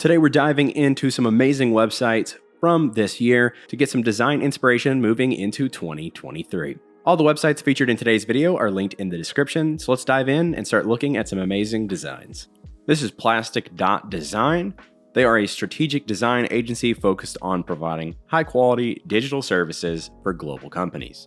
Today we're diving into some amazing websites from this year to get some design inspiration moving into 2023. All the websites featured in today's video are linked in the description, so let's dive in and start looking at some amazing designs. This is Plastic.Design. They are a strategic design agency focused on providing high-quality digital services for global companies.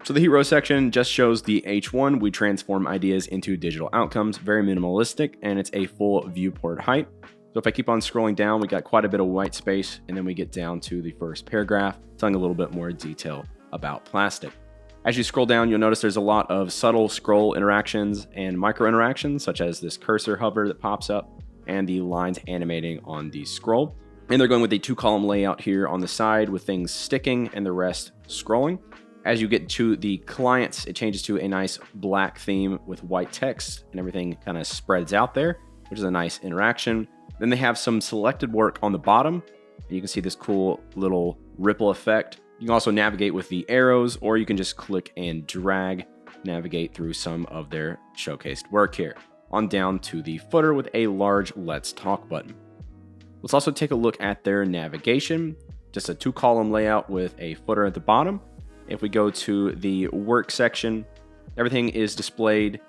So the hero section just shows the H1. We transform ideas into digital outcomes, very minimalistic, and it's a full viewport height. So if I keep on scrolling down, we got quite a bit of white space, and then we get down to the first paragraph, telling a little bit more detail about plastic. As you scroll down, you'll notice there's a lot of subtle scroll interactions and micro interactions, such as this cursor hover that pops up and the lines animating on the scroll. And they're going with a 2-column layout here on the side with things sticking and the rest scrolling. As you get to the clients, it changes to a nice black theme with white text, and everything kind of spreads out there, which is a nice interaction. Then they have some selected work on the bottom, and you can see this cool little ripple effect. You can also navigate with the arrows, or you can just click and drag, navigate through some of their showcased work here. On down to the footer with a large Let's Talk button. Let's also take a look at their navigation. Just a 2-column layout with a footer at the bottom. If we go to the work section, everything is displayed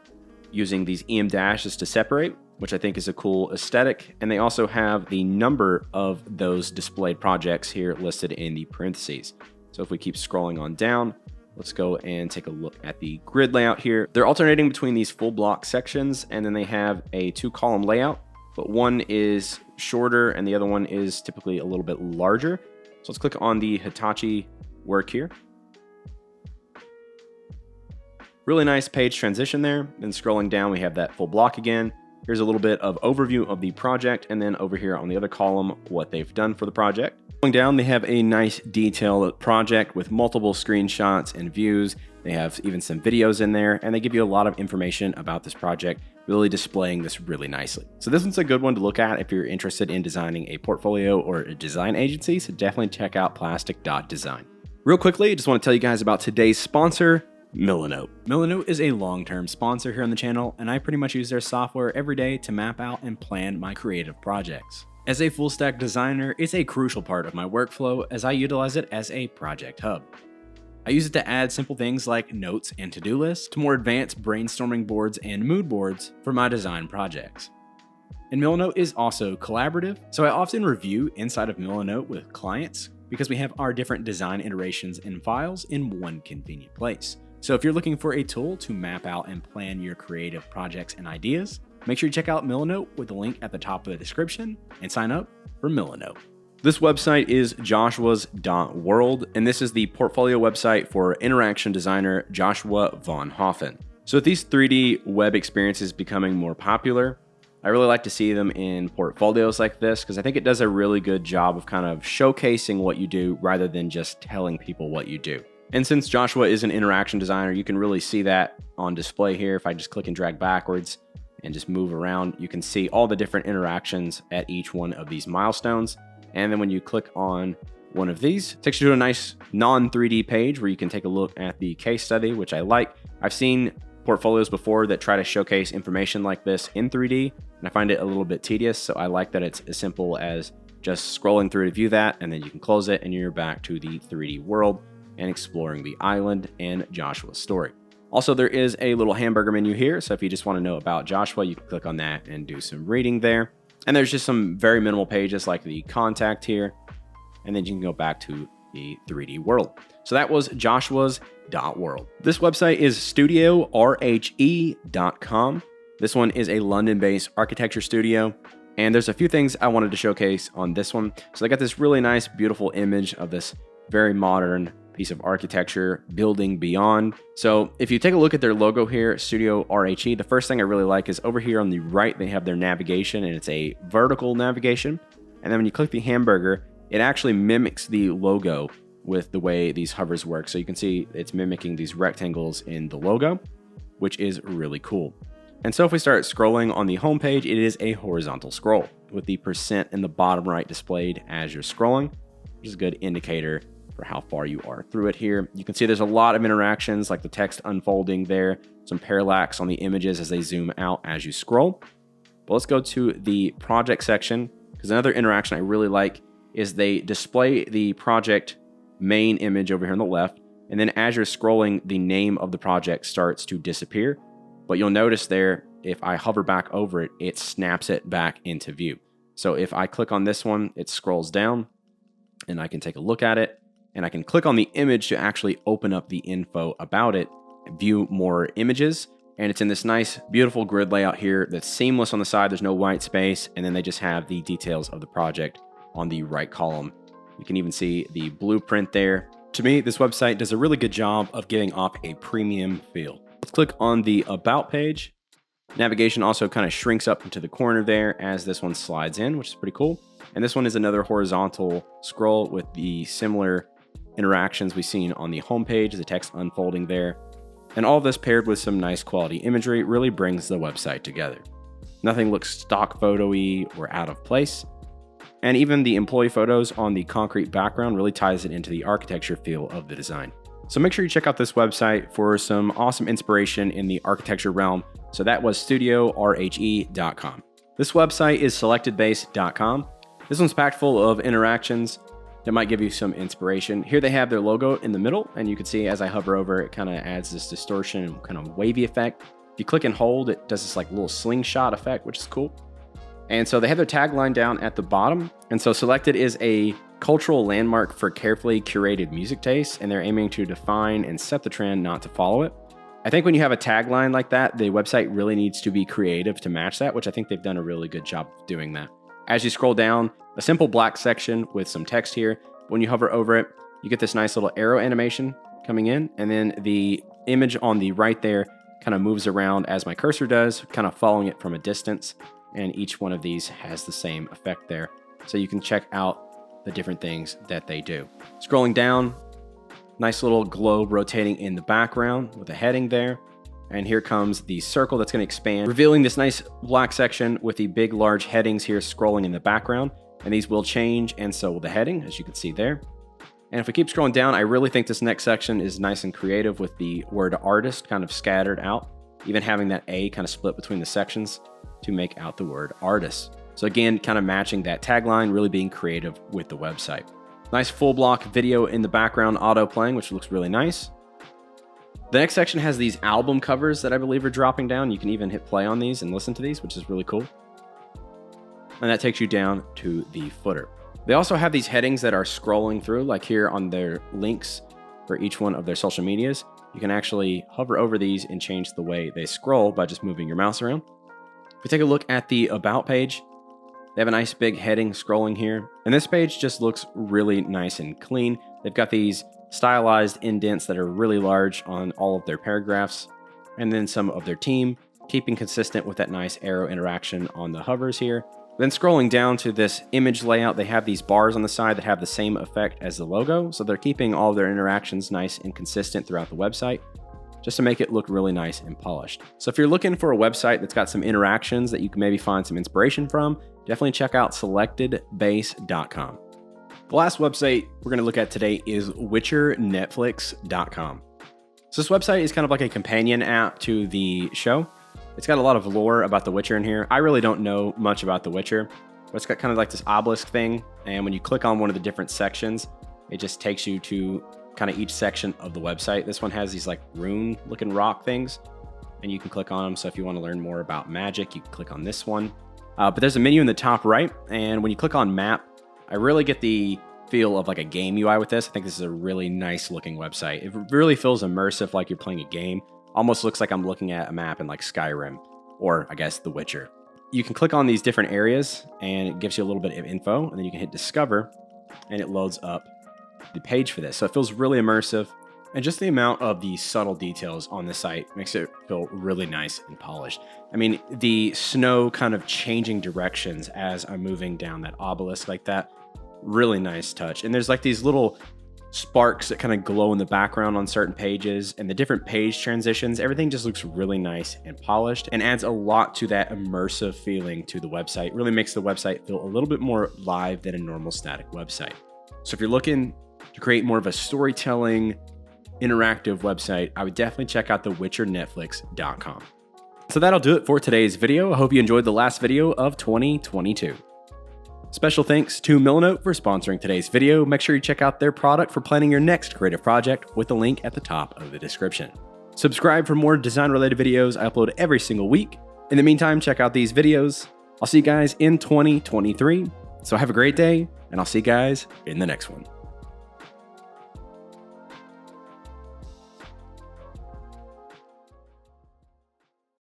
using these EM dashes to separate, which I think is a cool aesthetic. And they also have the number of those displayed projects here listed in the parentheses. So if we keep scrolling on down, let's go and take a look at the grid layout here. They're alternating between these full block sections, and then they have a 2-column layout, but one is shorter and the other one is typically a little bit larger. So let's click on the Hitachi work here. Really nice page transition there. Then scrolling down, we have that full block again. Here's a little bit of overview of the project, and then over here on the other column, what they've done for the project. Going down, they have a nice detailed project with multiple screenshots and views. They have even some videos in there, and they give you a lot of information about this project, really displaying this really nicely. So this one's a good one to look at if you're interested in designing a portfolio or a design agency, so definitely check out Plastic.Design. Real quickly, I just want to tell you guys about today's sponsor, Milanote. Milanote is a long-term sponsor here on the channel, and I pretty much use their software every day to map out and plan my creative projects. As a full-stack designer, it's a crucial part of my workflow as I utilize it as a project hub. I use it to add simple things like notes and to-do lists to more advanced brainstorming boards and mood boards for my design projects. And Milanote is also collaborative, so I often review inside of Milanote with clients because we have our different design iterations and files in one convenient place. So if you're looking for a tool to map out and plan your creative projects and ideas, make sure you check out Milanote with the link at the top of the description and sign up for Milanote. This website is joshuas.world, and this is the portfolio website for interaction designer Joshua Von Hoffen. So with these 3D web experiences becoming more popular, I really like to see them in portfolios like this because I think it does a really good job of kind of showcasing what you do rather than just telling people what you do. And since Joshua is an interaction designer, you can really see that on display here. If I just click and drag backwards and just move around, you can see all the different interactions at each one of these milestones. And then when you click on one of these, it takes you to a nice non-3D page where you can take a look at the case study, which I like. I've seen portfolios before that try to showcase information like this in 3D, and I find it a little bit tedious. So I like that it's as simple as just scrolling through to view that, and then you can close it and you're back to the 3D world and exploring the island and Joshua's story. Also, there is a little hamburger menu here, so if you just want to know about Joshua, you can click on that and do some reading there. And there's just some very minimal pages like the contact here, and then you can go back to the 3D world. So that was joshuas.world. This website is studiorhe.com. This one is a London-based architecture studio, and there's a few things I wanted to showcase on this one. So they got this really nice, beautiful image of this very modern piece of architecture, building beyond. So if you take a look at their logo here, Studio RHE, the first thing I really like is over here on the right, they have their navigation, and it's a vertical navigation. And then when you click the hamburger, it actually mimics the logo with the way these hovers work. So you can see it's mimicking these rectangles in the logo, which is really cool. And so if we start scrolling on the homepage, it is a horizontal scroll with the % in the bottom right displayed as you're scrolling, which is a good indicator for how far you are through it here. You can see there's a lot of interactions like the text unfolding there, some parallax on the images as they zoom out as you scroll. But let's go to the project section because because another interaction I really like is they display the project main image over here on the left, and then as you're scrolling, the name of the project starts to disappear. But you'll notice there, if I hover back over it, it snaps it back into view. So if I click on this one, it scrolls down and I can take a look at it, and I can click on the image to actually open up the info about it, view more images. And it's in this nice, beautiful grid layout here that's seamless on the side. There's no white space. And then they just have the details of the project on the right column. You can even see the blueprint there. To me, this website does a really good job of giving off a premium feel. Let's click on the About page. Navigation also kind of shrinks up into the corner there as this one slides in, which is pretty cool. And this one is another horizontal scroll with the similar interactions we've seen on the homepage, the text unfolding there. And all of this paired with some nice quality imagery really brings the website together. Nothing looks stock photo-y or out of place. And even the employee photos on the concrete background really ties it into the architecture feel of the design. So make sure you check out this website for some awesome inspiration in the architecture realm. So that was studiorhe.com. This website is selectedbase.com. This one's packed full of interactions that might give you some inspiration. Here they have their logo in the middle, and you can see as I hover over, it kind of adds this distortion and kind of wavy effect. If you click and hold, it does this like little slingshot effect, which is cool. And so they have their tagline down at the bottom. And so Selected is a cultural landmark for carefully curated music tastes, and they're aiming to define and set the trend, not to follow it. I think when you have a tagline like that, the website really needs to be creative to match that, which I think they've done a really good job of doing that. As you scroll down, a simple black section with some text here. When you hover over it, you get this nice little arrow animation coming in, and then the image on the right there kind of moves around as my cursor does, kind of following it from a distance. And each one of these has the same effect there. So you can check out the different things that they do. Scrolling down, nice little globe rotating in the background with a heading there. And here comes the circle that's going to expand, revealing this nice black section with the big, large headings here scrolling in the background. And these will change, and so will the heading, as you can see there. And if we keep scrolling down, I really think this next section is nice and creative with the word artist kind of scattered out, even having that A kind of split between the sections to make out the word artist. So again, kind of matching that tagline, really being creative with the website. Nice full block video in the background auto playing, which looks really nice. The next section has these album covers that I believe are dropping down. You can even hit play on these and listen to these, which is really cool. And that takes you down to the footer. They also have these headings that are scrolling through, like here on their links for each one of their social medias. You can actually hover over these and change the way they scroll by just moving your mouse around. If we take a look at the About page, they have a nice big heading scrolling here. And this page just looks really nice and clean. They've got these stylized indents that are really large on all of their paragraphs, and then some of their team, keeping consistent with that nice arrow interaction on the hovers here. Then scrolling down to this image layout, they have these bars on the side that have the same effect as the logo. So they're keeping all of their interactions nice and consistent throughout the website, just to make it look really nice and polished. So if you're looking for a website that's got some interactions that you can maybe find some inspiration from, definitely check out selectedbase.com. The last website we're going to look at today is witchernetflix.com. So this website is kind of like a companion app to the show. It's got a lot of lore about The Witcher in here. I really don't know much about The Witcher, but it's got kind of like this obelisk thing. And when you click on one of the different sections, it just takes you to kind of each section of the website. This one has these like rune looking rock things, and you can click on them. So if you want to learn more about magic, you can click on this one. But there's a menu in the top right. And when you click on map, I really get the feel of like a game UI with this. I think this is a really nice looking website. It really feels immersive, like you're playing a game. Almost looks like I'm looking at a map in like Skyrim, or I guess The Witcher. You can click on these different areas and it gives you a little bit of info, and then you can hit discover and it loads up the page for this. So it feels really immersive, and just the amount of the subtle details on the site makes it feel really nice and polished. I mean, the snow kind of changing directions as I'm moving down that obelisk like that, really nice touch. And there's like these little sparks that kind of glow in the background on certain pages, and the different page transitions, everything just looks really nice and polished and adds a lot to that immersive feeling to the website. It really makes the website feel a little bit more live than a normal static website. So if you're looking to create more of a storytelling, interactive website, I would definitely check out the witchernetflix.com. So that'll do it for today's video. I hope you enjoyed the last video of 2022. Special thanks to Milanote for sponsoring today's video. Make sure you check out their product for planning your next creative project with the link at the top of the description. Subscribe for more design-related videos I upload every single week. In the meantime, check out these videos. I'll see you guys in 2023. So have a great day, and I'll see you guys in the next one.